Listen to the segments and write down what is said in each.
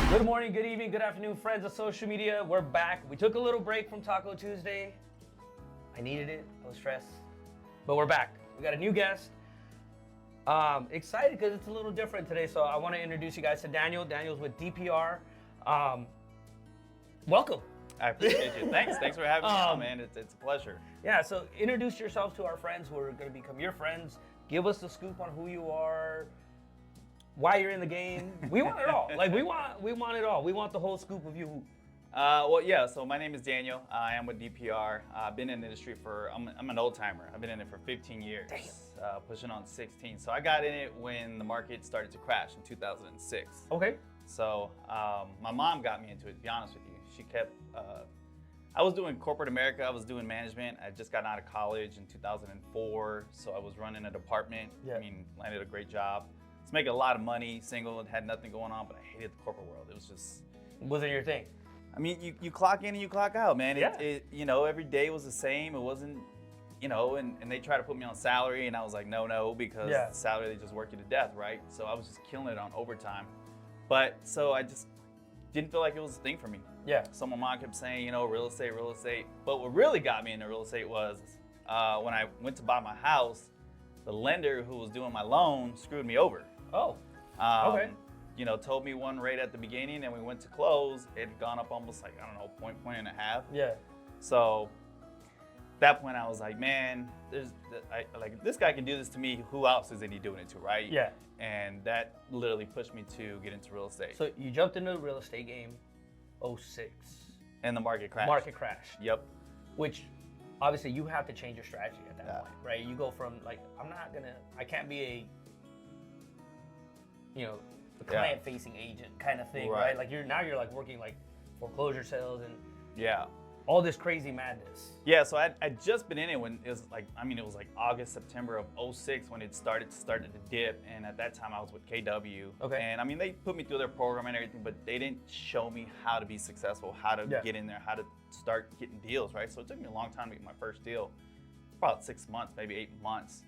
Good morning, good evening, good afternoon, friends of social media. We're back. We took a little break from Taco Tuesday. I needed it. I was stressed. But we're back. We got a new guest. Excited because it's a little different today. So I want to introduce you guys to Daniel. Daniel's with DPR. Welcome. I appreciate you. Thanks for having me on, man. It's a pleasure. Yeah, so introduce yourselves to our friends who are going to become your friends. Give us the scoop on who you are, why you're in the game. We want it all. Like we want it all. We want the whole scoop of you. So my name is Daniel. I am with DPR. I've been in the industry I'm an old timer. I've been in it for 15 years, pushing on 16. So I got in it when the market started to crash in 2006. Okay. So my mom got me into it, to be honest with you. She kept, I was doing corporate America. I was doing management. I just got out of college in 2004. So I was running a department. Yeah. I mean, landed a great job. Was making a lot of money, single, and had nothing going on, but I hated the corporate world. It was just... Wasn't your thing? I mean, you clock in and you clock out, man. Yeah. Every day was the same. It wasn't, and they tried to put me on salary, and I was like, no, because salary, they just work you to death, right? So I was just killing it on overtime. But so I just didn't feel like it was a thing for me. Yeah. So my mom kept saying, real estate. But what really got me into real estate was when I went to buy my house, the lender who was doing my loan screwed me over. Oh, okay. Told me one rate at the beginning, and we went to close. It had gone up almost like, point and a half. Yeah. So at that point, I was like, man, this guy can do this to me. Who else is he doing it to, right? Yeah. And that literally pushed me to get into real estate. So you jumped into the real estate game, 06. And the market crashed. Market crash. Yep. Which, obviously, you have to change your strategy at that point, right? You go from like, I can't be a, the client-facing agent kind of thing, right? Like you're like working like foreclosure sales and all this crazy madness. Yeah, so I'd just been in it when it was like, it was like August, September of 06 when it started to dip, and at that time I was with KW. Okay. And they put me through their program and everything, but they didn't show me how to be successful, how to get in there, how to start getting deals, right? So it took me a long time to get my first deal, about 6 months, maybe 8 months.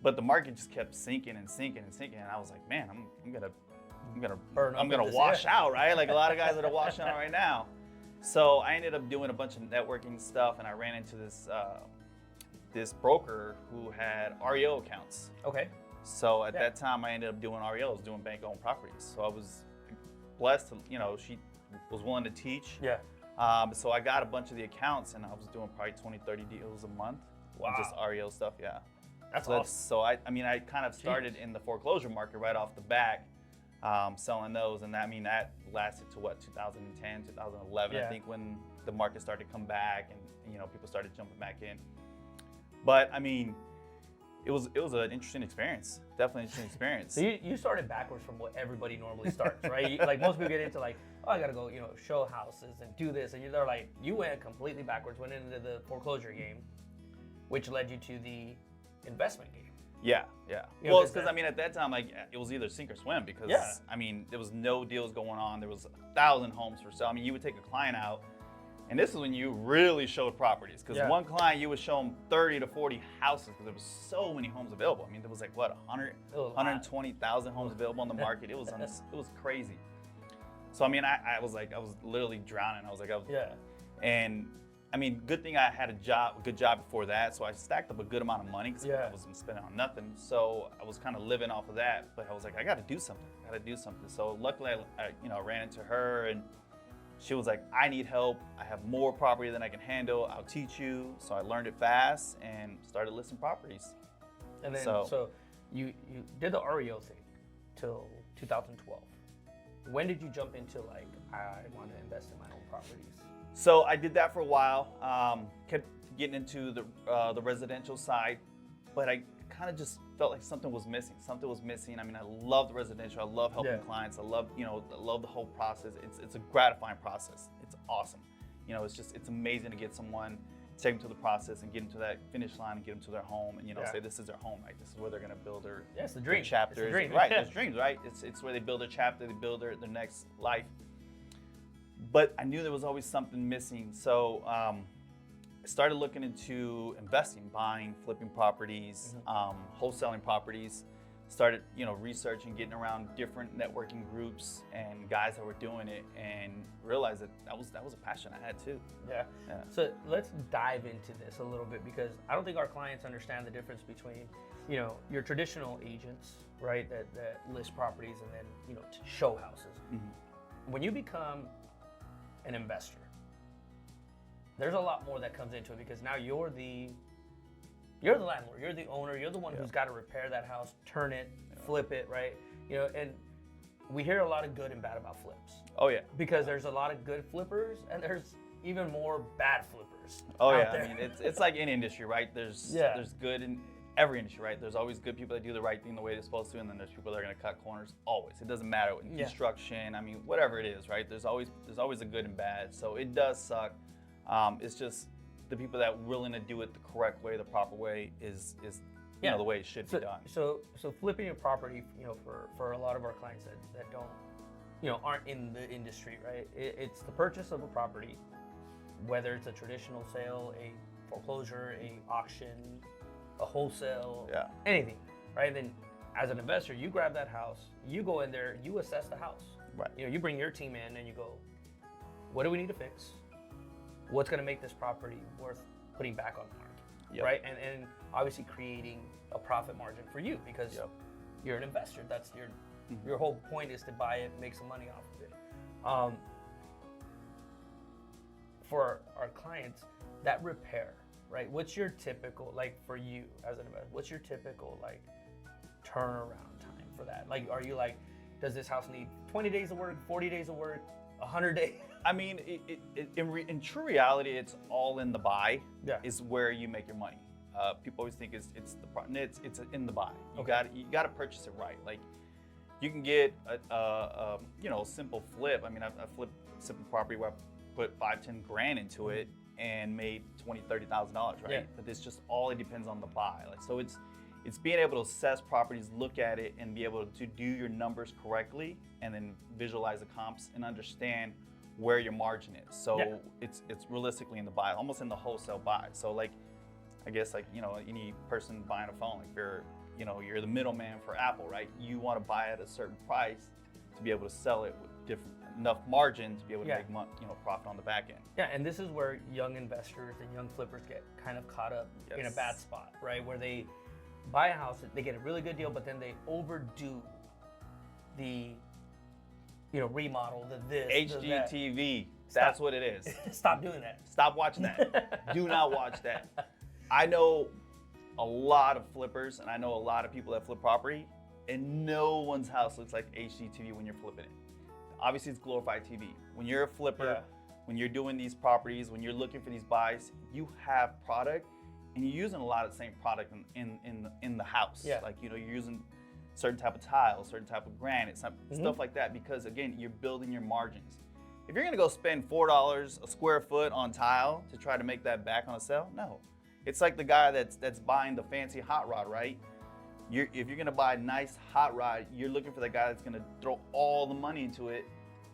But the market just kept sinking and sinking and sinking, and I was like, man, I'm gonna wash out, right? Like a lot of guys that are washing out right now. So I ended up doing a bunch of networking stuff, and I ran into this broker who had REO accounts. Okay. So at that time, I ended up doing REOs, doing bank-owned properties. So I was blessed to, she was willing to teach. Yeah. So I got a bunch of the accounts, and I was doing probably 20, 30 deals a month. Wow. Just REO stuff, yeah. That's awesome. So I kind of started in the foreclosure market right off the bat, selling those, and that lasted to 2010, 2011, I think, when the market started to come back and people started jumping back in. But it was an interesting experience, definitely an interesting experience. So you started backwards from what everybody normally starts, right? Like most people get into like, oh, I gotta go, show houses and do this, and they're like, you went completely backwards, went into the foreclosure game, which led you to the investment game. Yeah. Well, it's because at that time, it was either sink or swim because there was no deals going on. There was 1,000 homes for sale. You would take a client out, and this is when you really showed properties, because one client you would show them 30 to 40 houses because there was so many homes available. There was like 120,000 homes available on the market. It was crazy. So I was literally drowning. And good thing I had a good job before that, so I stacked up a good amount of money because I wasn't spending on nothing. So I was kind of living off of that, but I was like, I got to do something. So luckily, I ran into her, and she was like, I need help. I have more property than I can handle. I'll teach you. So I learned it fast and started listing properties. And then, so you did the REO thing till 2012. When did you jump into like, I want to invest in my own properties? So I did that for a while, kept getting into the residential side, but I kind of just felt like something was missing. I love the residential. I love helping clients. I love the whole process. It's a gratifying process. It's awesome. It's amazing to get someone, take them to the process and get them to that finish line and get them to their home and say this is their home, right? This is where they're gonna build their it's the dream. Chapters. It's the dream. Right, it's dreams, right? It's where they build their chapter, they build their next life. But I knew there was always something missing, so I started looking into investing, buying, flipping properties, wholesaling properties. started, researching, getting around different networking groups and guys that were doing it, and realized that was a passion I had too. Yeah. So let's dive into this a little bit, because I don't think our clients understand the difference between, your traditional agents, right, that list properties and then, to show houses. Mm-hmm. When you become an investor, there's a lot more that comes into it, because now you're the landlord, you're the owner, you're the one who's got to repair that house, turn it, flip it, right? And we hear a lot of good and bad about flips. Oh yeah. Because there's a lot of good flippers and there's even more bad flippers. Oh out yeah. there. I mean, it's like in industry, right? There's good in every industry, right? There's always good people that do the right thing the way they're supposed to, and then there's people that are going to cut corners. Always. It doesn't matter in construction. I mean, whatever it is, right? There's always a good and bad. So it does suck. It's just the people that are willing to do it the correct way, the proper way, is the way it should be done. So flipping a property, for a lot of our clients that don't, aren't in the industry, right? It's the purchase of a property, whether it's a traditional sale, a foreclosure, a auction, a wholesale, anything, right? Then as an investor, you grab that house, you go in there, you assess the house. Right. You bring your team in and you go, what do we need to fix? What's going to make this property worth putting back on the market, right? And obviously creating a profit margin for you, because you're an investor. That's your whole point, is to buy it, make some money off of it. For our clients, that repair, right? What's your typical, like for you as an investor, what's your typical like turnaround time for that? Like, are you like, does this house need 20 days of work, 40 days of work, 100 days? I mean, in true reality, it's all in the buy. Is where you make your money. People always think it's in the buy. You got to purchase it right. Like, you can get a simple flip. I mean, I flipped simple property where I put $5-10 grand into it and made $20,000-$30,000, right? Yeah. But it's just all, it depends on the buy. Like, so it's being able to assess properties, look at it, and be able to do your numbers correctly, and then visualize the comps and understand where your margin is. So it's realistically in the buy, almost in the wholesale buy. So like, I guess like, any person buying a phone, like you're the middleman for Apple, right? You want to buy at a certain price to be able to sell it with enough margin to be able to make profit on the back end. Yeah, and this is where young investors and young flippers get kind of caught up in a bad spot, right? Where they buy a house, they get a really good deal, but then they overdo the remodel, the HGTV. That's what it is. Stop doing that. Stop watching that. Do not watch that. I know a lot of flippers, and I know a lot of people that flip property, and no one's house looks like HGTV when you're flipping it. Obviously, it's glorified TV. When you're a flipper, when you're doing these properties, when you're looking for these buys, you have product, and you're using a lot of the same product in the house. Yeah. Like, you're using certain type of tile, certain type of granite, stuff like that, because again, you're building your margins. If you're gonna go spend $4 a square foot on tile to try to make that back on a sale, no. It's like the guy that's buying the fancy hot rod, right? If you're gonna buy a nice hot rod, you're looking for the guy that's gonna throw all the money into it.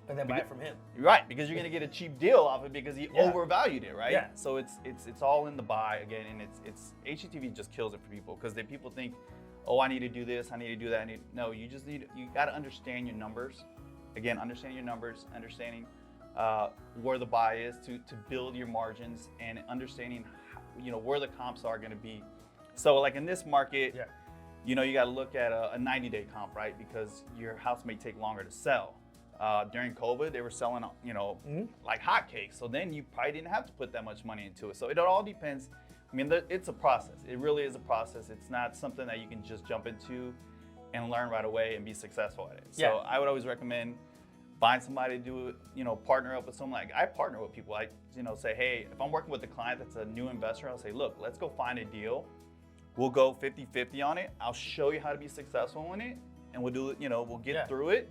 And then buy it from him. Right, because you're gonna get a cheap deal off it because he overvalued it, right? Yeah. So it's all in the buy again, and it's HGTV just kills it for people, because people think, oh, I need to do this, I need to do that. No, you got to understand your numbers. Again, understanding your numbers, understanding where the buy is to build your margins, and understanding where the comps are going to be. So like in this market, you got to look at a 90-day comp, right? Because your house may take longer to sell. During COVID, they were selling, like hotcakes. So then you probably didn't have to put that much money into it. So it all depends. I mean, it's a process. It really is a process. It's not something that you can just jump into and learn right away and be successful at it. So I would always recommend find somebody to do it, partner up with someone. Like, I partner with people. I, say, hey, if I'm working with a client that's a new investor, I'll say, look, let's go find a deal. We'll go 50-50 on it. I'll show you how to be successful in it, and we'll do it, we'll get through it.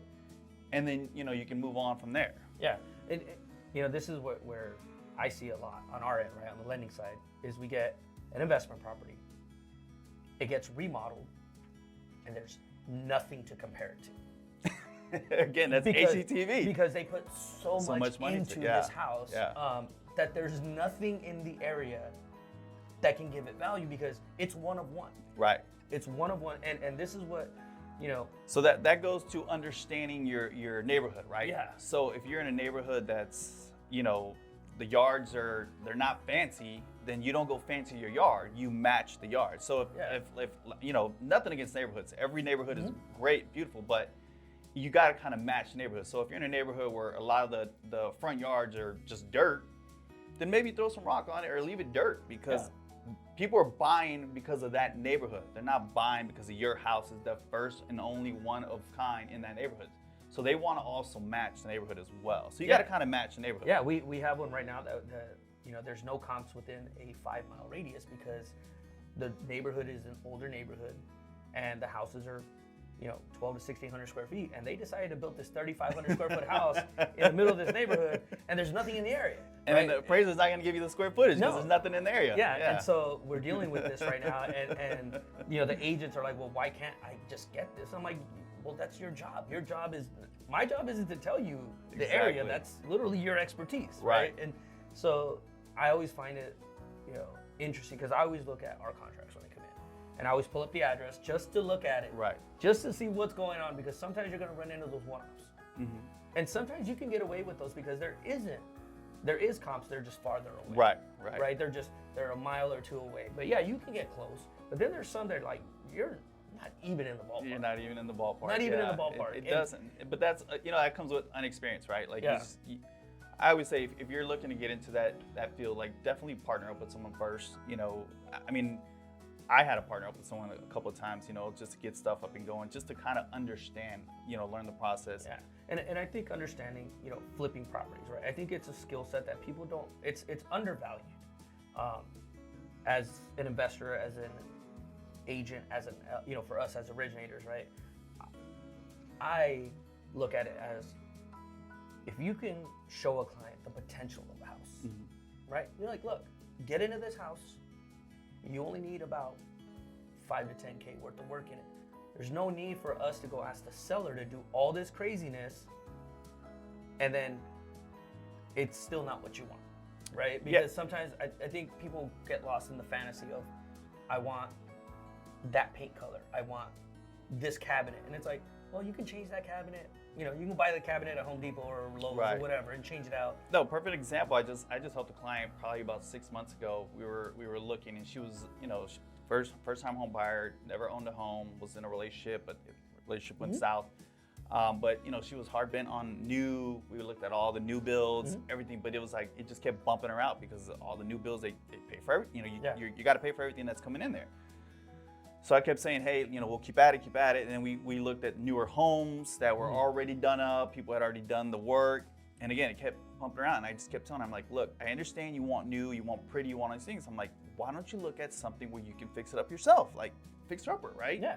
And then, you can move on from there. Yeah. This is where I see a lot on our end, right, on the lending side, is we get an investment property. It gets remodeled, and there's nothing to compare it to. Again, that's HGTV. Because they put so much money into this house that there's nothing in the area that can give it value, because it's one of one. Right. It's one of one. And this is what you know. So that goes to understanding your neighborhood, right? Yeah. So if you're in a neighborhood that's, you know, the yards they're not fancy, then you don't go fancy your yard. You match the yard. So if you know, nothing against neighborhoods. Every neighborhood is great, beautiful, but you got to kind of match the neighborhood. So if you're in a neighborhood where a lot of the front yards are just dirt, then maybe throw some rock on it or leave it dirt, because people are buying because of that neighborhood. They're not buying because of your house is the first and only one of kind in that neighborhood. So they want to also match the neighborhood as well. So you got to kind of match the neighborhood. Yeah, we have one right now that you know, there's no comps within a 5-mile radius because the neighborhood is an older neighborhood and the houses are, you know, 12 to 1,600 square feet, and they decided to build this 3,500 square foot house in the middle of this neighborhood, and there's nothing in the area. And then the appraiser's not going to give you the square footage because there's nothing in the area. Yeah, and so we're dealing with this right now, and you know, the agents are like, well, why can't I just get this? I'm like, well, that's your job. Your job is, my job isn't to tell you the area. That's literally your expertise, right? And so I always find it, you know, interesting because I always look at our contracts when they come in, and I always pull up the address just to look at it, just to see what's going on, because sometimes you're going to run into those one-offs, and sometimes you can get away with those because there is comps, they're just farther away, right? They're a mile or two away, but yeah, you can get close. But then there's some that are like, you're not even in the ballpark. You're not even in the ballpark. Not even in the ballpark. It doesn't. But that's, you know, that comes with inexperience, right? Like, I always say, if you're looking to get into that field, like, definitely partner up with someone first. You know, I mean, I had to partner up with someone a couple of times, you know, just to get stuff up and going, just to kind of understand, you know, learn the process. Yeah, and I think understanding, you know, flipping properties, right? I think it's a skill set that people don't. It's undervalued. As an investor, as an agent, as an you know, for us as originators, right? I look at it as, if you can show a client the potential of a house, right? You're like, look, get into this house. You only need about 5 to 10K worth of work in it. There's no need for us to go ask the seller to do all this craziness, and then it's still not what you want, right? Because sometimes I think people get lost in the fantasy of, I want that paint color, I want this cabinet, and it's like, well, you can change that cabinet. You know, you can buy the cabinet at Home Depot or Lowe's or whatever and change it out. No, perfect example. I just helped a client probably about 6 months ago. We were looking, and she was, you know, first time home buyer, never owned a home, was in a relationship, but the relationship went south. But you know, she was hard bent on new. We looked at all the new builds, everything, but it was like, it just kept bumping her out because all the new builds, they pay for everything. You know, you got to pay for everything that's coming in there. So I kept saying, hey, you know, we'll keep at it. And then we looked at newer homes that were already done up. People had already done the work. And again, it kept pumping around. And I just kept telling her, I'm like, look, I understand you want new, you want pretty, you want all these things. I'm like, why don't you look at something where you can fix it up yourself? Like, fixer-upper, right? Yeah.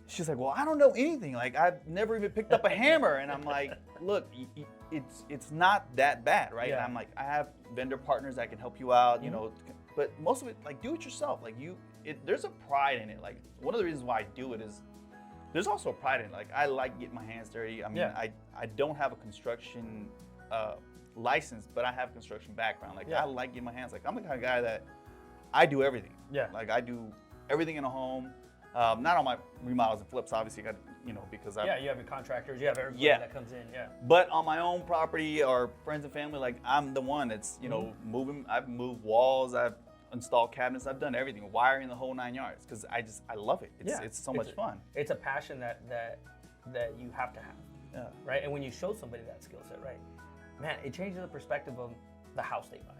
She's like, well, I don't know anything. Like, I've never even picked up a hammer. And I'm like, look, it's not that bad, right? And I'm like, I have vendor partners that can help you out, you know, but most of it, like, do it yourself. Like, there's a pride in it. Like, one of the reasons why I do it is there's also a pride in it. Like, I like getting my hands dirty. I mean, I don't have a construction license, but I have a construction background. Like, I like getting my hands. Like, I'm the kind of guy that I do everything. Like, I do everything in a home. Not on my remodels and flips, obviously, you got, you know, because you have your contractors, you have everybody that comes in, But on my own property or friends and family, like, I'm the one that's, you know, moving. I've moved walls, I've installed cabinets, I've done everything, wiring the whole 9 yards, because I love it. It's so much fun. It's a passion that you have to have, right? And when you show somebody that skill set, right, man, it changes the perspective of the house they buy,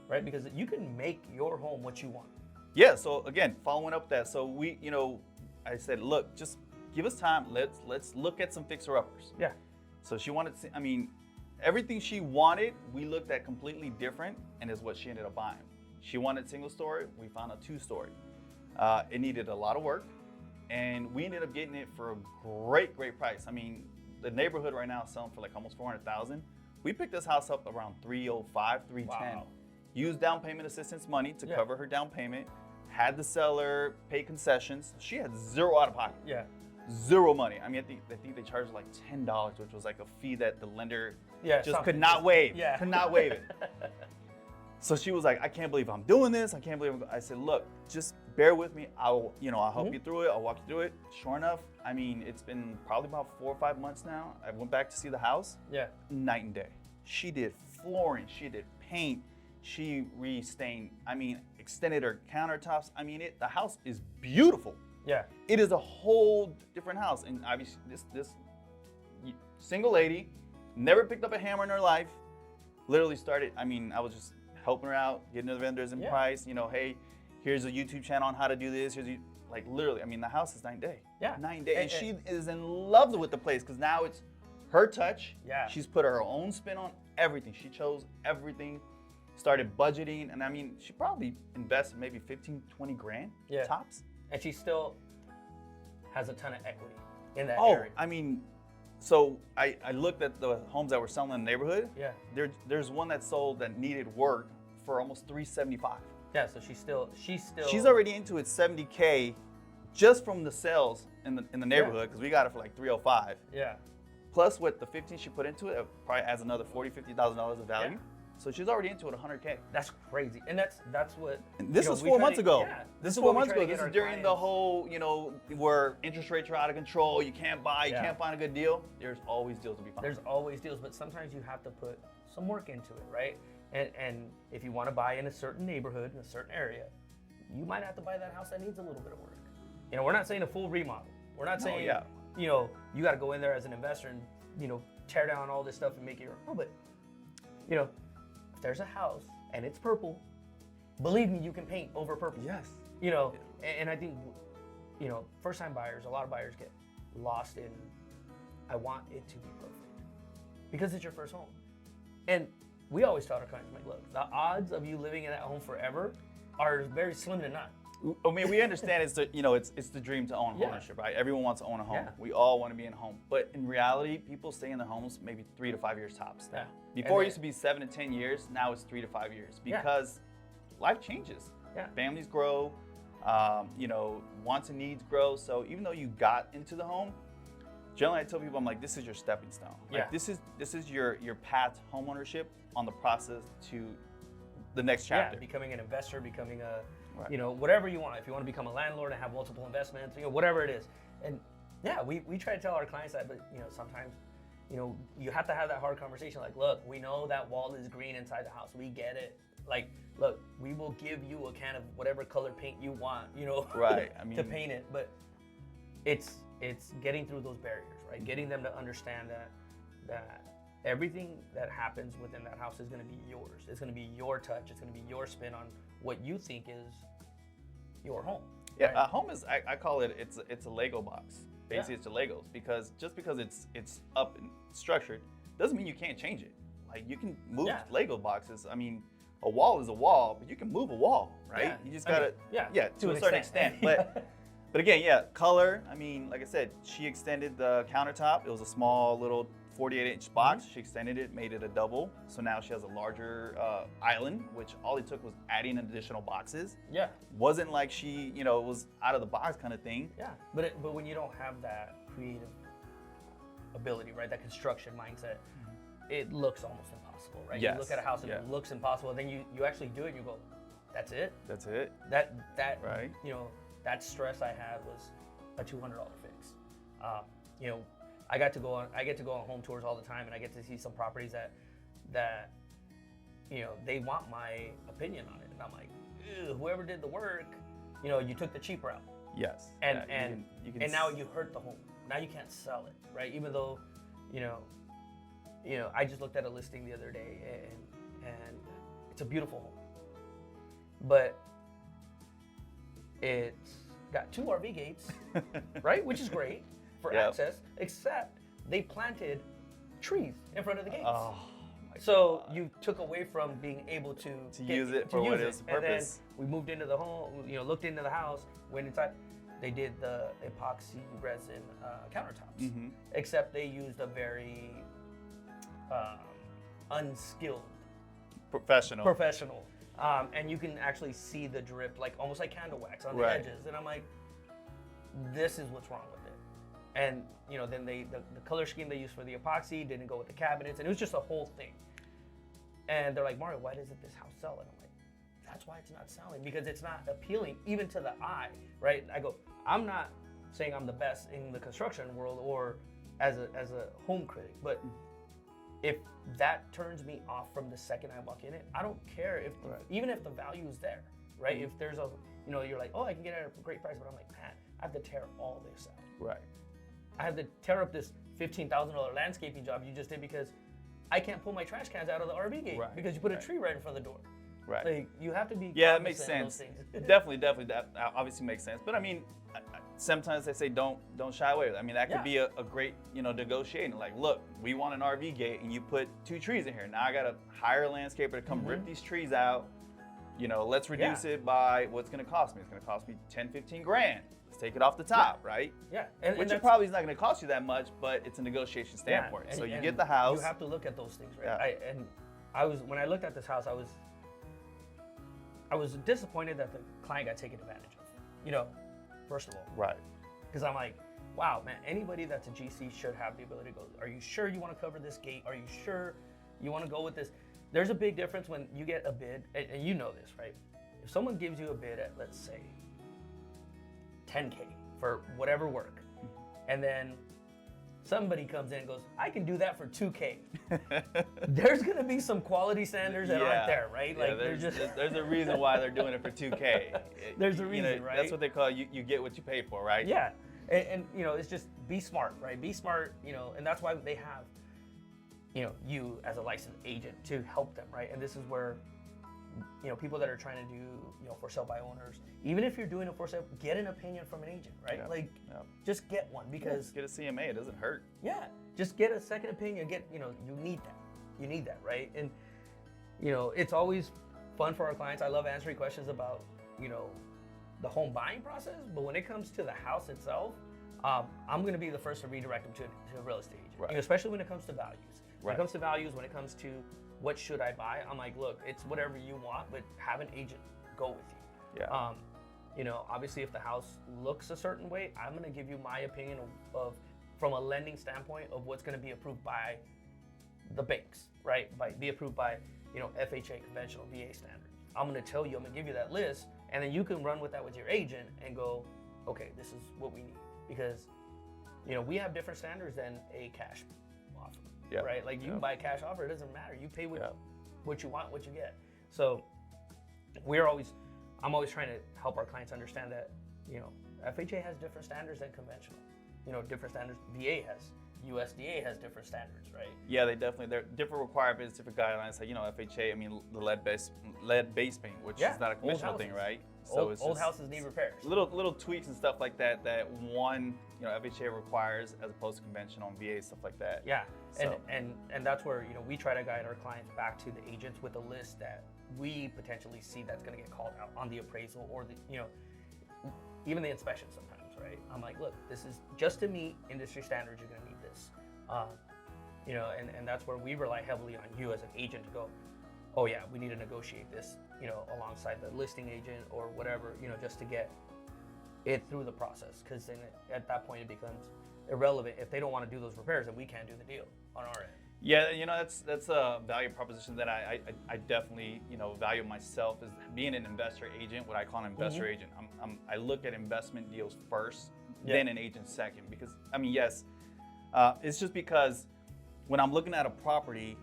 right? Because you can make your home what you want. Yeah, so again, following up that, so we, you know, I said, look, just give us time. Let's look at some fixer-uppers. Yeah. So she wanted, I mean, everything she wanted, we looked at completely different, and is what she ended up buying. She wanted single story, we found a 2-story. It needed a lot of work, and we ended up getting it for a great price. I mean, the neighborhood right now is selling for like almost $400,000. We picked this house up around $305, $310. Wow. Used down payment assistance money to cover her down payment. Had the seller pay concessions. She had zero out of pocket. Zero money. I mean, I think they charged like $10, which was like a fee that the lender just could not waive. Could not waive it. So she was like, I can't believe I'm doing this. I can't believe I said, look, just bear with me. I'll help you through it. I'll walk you through it. Sure enough, I mean, it's been probably about 4 or 5 months now. I went back to see the house. Yeah. Night and day. She did flooring. She did paint. She restained. I mean, extended her countertops. I mean, the house is beautiful. Yeah. It is a whole different house. And obviously, this single lady, never picked up a hammer in her life. Literally started. I mean, I was just helping her out, getting the vendors in price. Hey, here's a YouTube channel on how to do this. Like literally, I mean, the house is night and day. Yeah. Night and day. And she is in love with the place because now it's her touch. Yeah. She's put her own spin on everything. She chose everything, started budgeting. And I mean, she probably invested maybe 15, 20 grand tops. And she still has a ton of equity in that Oh, area. I mean, so I looked at the homes that were selling in the neighborhood. Yeah. There's one that sold that needed work for almost $375. Yeah, so she's already into it $70K just from the sales in the neighborhood because we got it for like $305. Yeah. Plus with the 15 she put into it probably adds another $40,000-$50,000 of value. Yeah. So she's already into it $100K. That's crazy, and that's what. And this was 4 months ago. Yeah, This is 4 months ago. This is during the whole, where interest rates are out of control. You can't buy. You can't find a good deal. There's always deals to be found. There's always deals, but sometimes you have to put some work into it, right? And if you want to buy in a certain neighborhood, in a certain area, you might have to buy that house that needs a little bit of work. We're not saying a full remodel. We're not saying, you got to go in there as an investor and, tear down all this stuff and make it your own. But, if there's a house and it's purple, believe me, you can paint over purple. Yes. And I think, first time buyers, a lot of buyers get lost in, I want it to be perfect because it's your first home. And we always tell our clients, like, look, the odds of you living in that home forever are very slim to none. I mean, we understand it's the dream to own ownership, right? Everyone wants to own a home. Yeah. We all want to be in a home, but in reality, people stay in their homes maybe 3 to 5 years tops. Yeah. Before it used to be 7 to 10 years. Now it's 3 to 5 years because life changes. Yeah. Families grow. Wants and needs grow. So even though you got into the home, generally I tell people, I'm like, this is your stepping stone. Like, this is your path to home ownership on the process to the next chapter. Yeah, becoming an investor, becoming a, whatever you want. If you want to become a landlord and have multiple investments, whatever it is. And we try to tell our clients that, but sometimes, you have to have that hard conversation. Like, look, we know that wall is green inside the house. We get it. Like, look, we will give you a can of whatever color paint you want, right. I mean, to paint it. But it's getting through those barriers, right? Getting them to understand that everything that happens within that house is going to be yours. It's going to be your touch. It's going to be your spin on what you think is your home. Yeah, right? a home is, I call it, it's a Lego box. Basically, it's a Legos because just because it's up and structured doesn't mean you can't change it. Like, you can move Lego boxes. I mean, a wall is a wall, but you can move a wall, right? Yeah. You just gotta, to a certain extent. But again, color. I mean, like I said, she extended the countertop. It was a small little 48-inch box. She extended it, made it a double. So now she has a larger island, which all it took was adding additional boxes. Yeah. Wasn't like she, was out of the box kind of thing. Yeah. But when you don't have that creative ability, right, that construction mindset, it looks almost impossible, right? Yes. You look at a house and it looks impossible, and then you actually do it and you go, that's it? That's it. That right. That stress I had was a $200 fix. I get to go on home tours all the time, and I get to see some properties that they want my opinion on it, and I'm like, whoever did the work, you took the cheap route. Yes. And now you hurt the home. Now you can't sell it, right? Even though, I just looked at a listing the other day, and it's a beautiful home, but it's got 2 RV gates, right? Which is great for access, except they planted trees in front of the gates. Oh, so you took away from being able to use it for what its purpose. And then we moved into the home, looked into the house, went inside. They did the epoxy resin countertops, except they used a very unskilled professional. And you can actually see the drip, like almost like candle wax on the edges. And I'm like, this is what's wrong with it. And then the color scheme they used for the epoxy didn't go with the cabinets, and it was just a whole thing. And they're like, Mario, why doesn't this house sell? And I'm like, that's why it's not selling, because it's not appealing even to the eye, right? I go, I'm not saying I'm the best in the construction world or as a home critic, but if that turns me off from the second I walk in it, I don't care if even if the value is there, right? If there's a, you're like, oh, I can get it at a great price, but I'm like, man, I have to tear all this out. Right. I have to tear up this $15,000 landscaping job you just did because I can't pull my trash cans out of the RV gate because you put a tree right in front of the door. Right. Like, you have to be. Yeah, it makes sense. Definitely, that obviously makes sense. But I mean, sometimes they say don't shy away. I mean, that could be a great, negotiating. Like, look, we want an RV gate, and you put 2 trees in here. Now I got to hire a landscaper to come rip these trees out. Let's reduce it by what's going to cost me. It's going to cost me 10, 15 grand. Let's take it off the top, right? Yeah. Which it probably is not going to cost you that much, but it's a negotiation standpoint. So you get the house. You have to look at those things, right? When I looked at this house, I was disappointed that the client got taken advantage of, first of all. Right. Because I'm like, wow, man, anybody that's a GC should have the ability to go, are you sure you want to cover this gate? Are you sure you want to go with this? There's a big difference when you get a bid, and you know this, right? If someone gives you a bid at, let's say, $10K for whatever work, and then somebody comes in and goes, I can do that for $2K. There's going to be some quality standards that aren't there, right? Like, there's a reason why they're doing it for $2K. There's a reason, right? That's what they call you get what you pay for, right? Yeah. And it's just be smart, right? Be smart, and that's why they have, you as a licensed agent to help them, right? And this is where, people that are trying to do, for sale by owners, even if you're doing it for sale, get an opinion from an agent, right? Just get one, because get a CMA, it doesn't hurt. Yeah, just get a second opinion. You need that, right? And it's always fun for our clients. I love answering questions about the home buying process, but when it comes to the house itself, I'm going to be the first to redirect them to a real estate agent, especially when it comes to values. When it comes to values, when it comes to what should I buy, I'm like, look, it's whatever you want, but have an agent go with you. Yeah. Obviously, if the house looks a certain way, I'm going to give you my opinion of from a lending standpoint of what's going to be approved by the banks, right? Be approved by, FHA, conventional VA standard. I'm going to tell you, I'm going to give you that list, and then you can run with that with your agent and go, okay, this is what we need, because, we have different standards than a cash offer, right? Like, you can buy a cash offer, it doesn't matter. You pay what you want, what you get. So I'm always trying to help our clients understand that, FHA has different standards than conventional. Different standards. VA has, USDA has different standards, right? Yeah, they're different requirements, different guidelines. Like, FHA, I mean, the lead-based paint, which is not a conventional thing, right? So old houses need repairs. Little tweaks and stuff like that one, FHA requires as opposed to conventional and VA, stuff like that. Yeah, so. and that's where, we try to guide our clients back to the agents with a list that we potentially see that's going to get called out on the appraisal or the, even the inspection sometimes, right? I'm like, look, this is just to meet industry standards, you're going to need this. And that's where we rely heavily on you as an agent to go, oh yeah, we need to negotiate this, alongside the listing agent or whatever, just to get it through the process. Because then at that point it becomes irrelevant. If they don't want to do those repairs, then we can't do the deal on our end. Yeah, that's a value proposition that I definitely value myself, is being an investor agent. What I call an investor agent. I look at investment deals first, then an agent second. Because I mean, yes, it's just because when I'm looking at a property,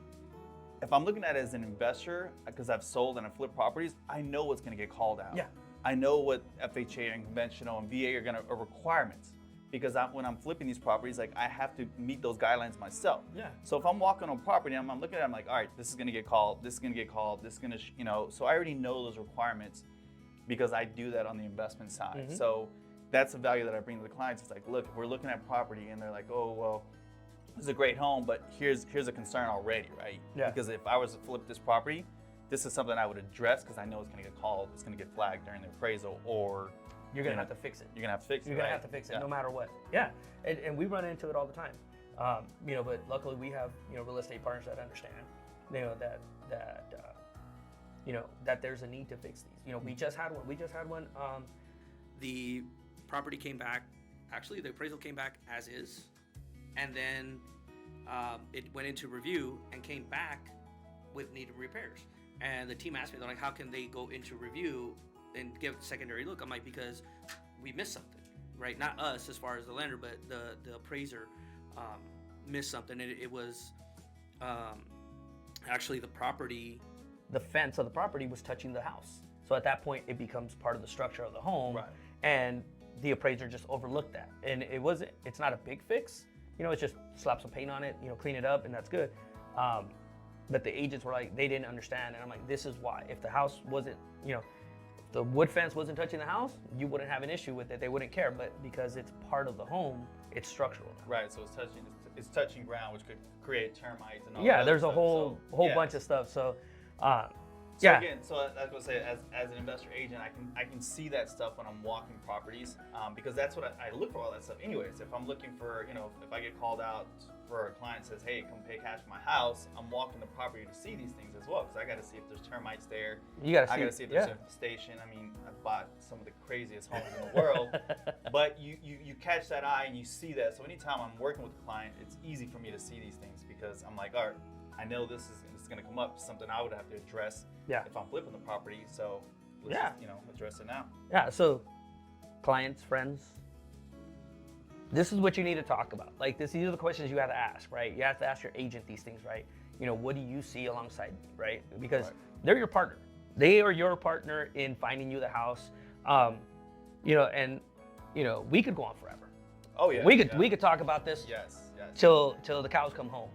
if I'm looking at it as an investor, because I've sold and I've flipped properties, I know what's going to get called out. Yeah. I know what FHA and conventional and VA are requirements. Because when I'm flipping these properties, like, I have to meet those guidelines myself. Yeah. So if I'm walking on property, I'm looking at it, I'm like, all right, this is gonna get called, this is gonna get called, this is gonna, so I already know those requirements because I do that on the investment side. So that's the value that I bring to the clients. It's like, look, if we're looking at property and they're like, oh, well, this is a great home, but here's a concern already, right? Yeah. Because if I was to flip this property, this is something I would address because I know it's gonna get called, it's gonna get flagged during the appraisal, or you're going to have to fix it. You're going to have to fix it. You're going to have to fix it no matter what. Yeah. And we run into it all the time. But luckily we have, real estate partners that understand, that there's a need to fix these. We just had one. The property came back, actually the appraisal came back as is. And then it went into review and came back with needed repairs. And the team asked me, they're like, how can they go into review and give a secondary look? I'm like, because we missed something, right? Not us as far as the lender, but the appraiser missed something. It was actually the fence of the property was touching the house. So at that point, it becomes part of the structure of the home. Right. And the appraiser just overlooked that. And it's not a big fix. It's just slap some paint on it, clean it up, and that's good. But the agents were like, they didn't understand. And I'm like, this is why. If the house wasn't, if the wood fence wasn't touching the house, you wouldn't have an issue with it. They wouldn't care. But because it's part of the home, it's structural now. Right. So it's touching ground, which could create termites and all Yeah, that there's a stuff. whole Yeah. bunch of stuff. So, So yeah. again, so I was gonna say, as an investor agent, I can see that stuff when I'm walking properties, because that's what I look for, all that stuff. Anyways, if I'm looking for, if I get called out for a client says, hey, come pay cash for my house, I'm walking the property to see these things as well, because I got to see if there's termites there. You gotta see. I got to see if there's infestation. I mean, I've bought some of the craziest homes in the world, but you catch that eye and you see that. So anytime I'm working with a client, it's easy for me to see these things because I'm like, all right, I know this is going to come up, something I would have to address if I'm flipping the property. So let's just, address it now. Yeah. So clients, friends, this is what you need to talk about. Like these are the questions you have to ask, right? You have to ask your agent these things, right? What do you see alongside me, right? Because they're your partner. They are your partner in finding you the house. And we could go on forever. Oh yeah. We could talk about this Yes. till the cows come home.